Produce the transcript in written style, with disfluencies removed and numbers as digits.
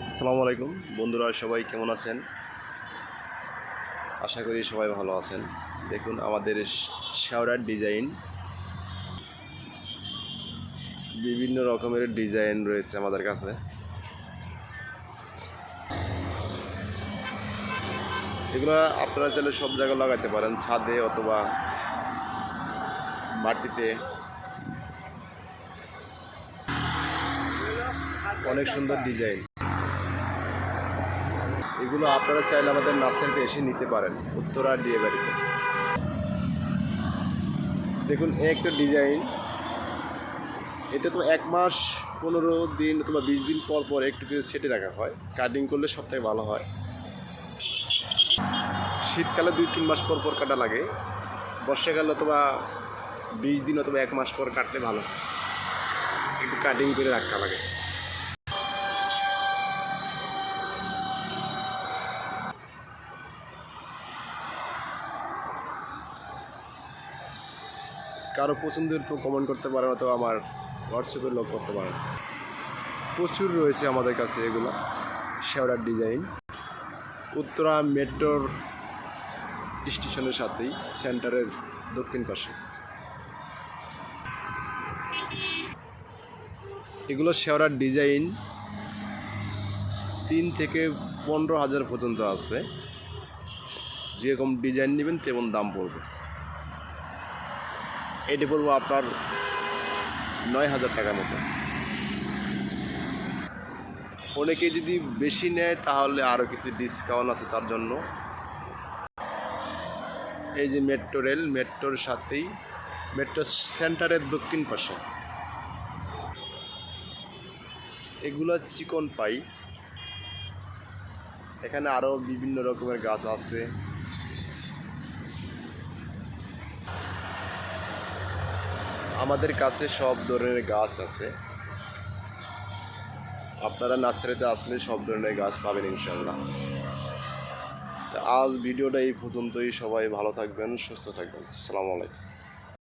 আসসালামু আলাইকুম বন্ধুরা, সবাই কেমন আছেন? আশা করি সবাই ভালো আছেন। দেখুন আমাদের শেওড়ার ডিজাইন, বিভিন্ন রকমের ডিজাইন রয়েছে আমাদের কাছে। এগুলো আপনারা চাইলে সব জায়গায় লাগাতে পারেন, ছাদে অথবা মাটিতে। অনেক সুন্দর ডিজাইন। এগুলো আপনারা চাইলে আমাদের নার্সারিতে এসে নিতে পারেন, উত্তরা ডিএ বাড়িতে। দেখুন একটা ডিজাইন, এটা তো 1 মাস 15 দিন অথবা 20 দিন পর পর একটু কিছু সেটে রাখা হয়। কাটিং করলে সবথেকে ভালো হয়। শীতকালে 2-3 মাস পর পর কাটা লাগে, বর্ষাকালে অথবা 20 দিন অথবা 1 মাস পর কাটলে ভালো, একটু কাটিং করে রাখা লাগে। কারো পছন্দের তো কমেন্ট করতে পারেন অথবা আমার হোয়াটসঅ্যাপে লক করতে পারেন। প্রচুর রয়েছে আমাদের কাছে এগুলো শেওড়ার ডিজাইন। উত্তরা মেট্রোর স্টেশনের সাথেই, সেন্টারের দক্ষিণ পাশে। এগুলো শেওড়ার ডিজাইন 3 থেকে 15,000 পর্যন্ত আছে। যেরকম ডিজাইন নেবেন তেমন দাম পড়বে। এটি পড়বো আপনার 9,000 টাকার মতো। অনেকে যদি বেশি নেয় তাহলে আরও কিছু ডিসকাউন্ট আছে তার জন্য। এই যে মেট্রো রেল, মেট্রোর সাথেই, মেট্রো সেন্টারের দক্ষিণ পাশে। এগুলো চিকন পাই। এখানে আরও বিভিন্ন রকমের গাছ আছে। আমাদের কাছে সব ধরনের গাছ আছে। আপনারা নার্সারিতে আসলে সব ধরনের গাছ পাবেন ইনশাল্লাহ। আজ ভিডিওটা এই পর্যন্তই। সবাই ভালো থাকবেন, সুস্থ থাকবেন। আসসালামু আলাইকুম।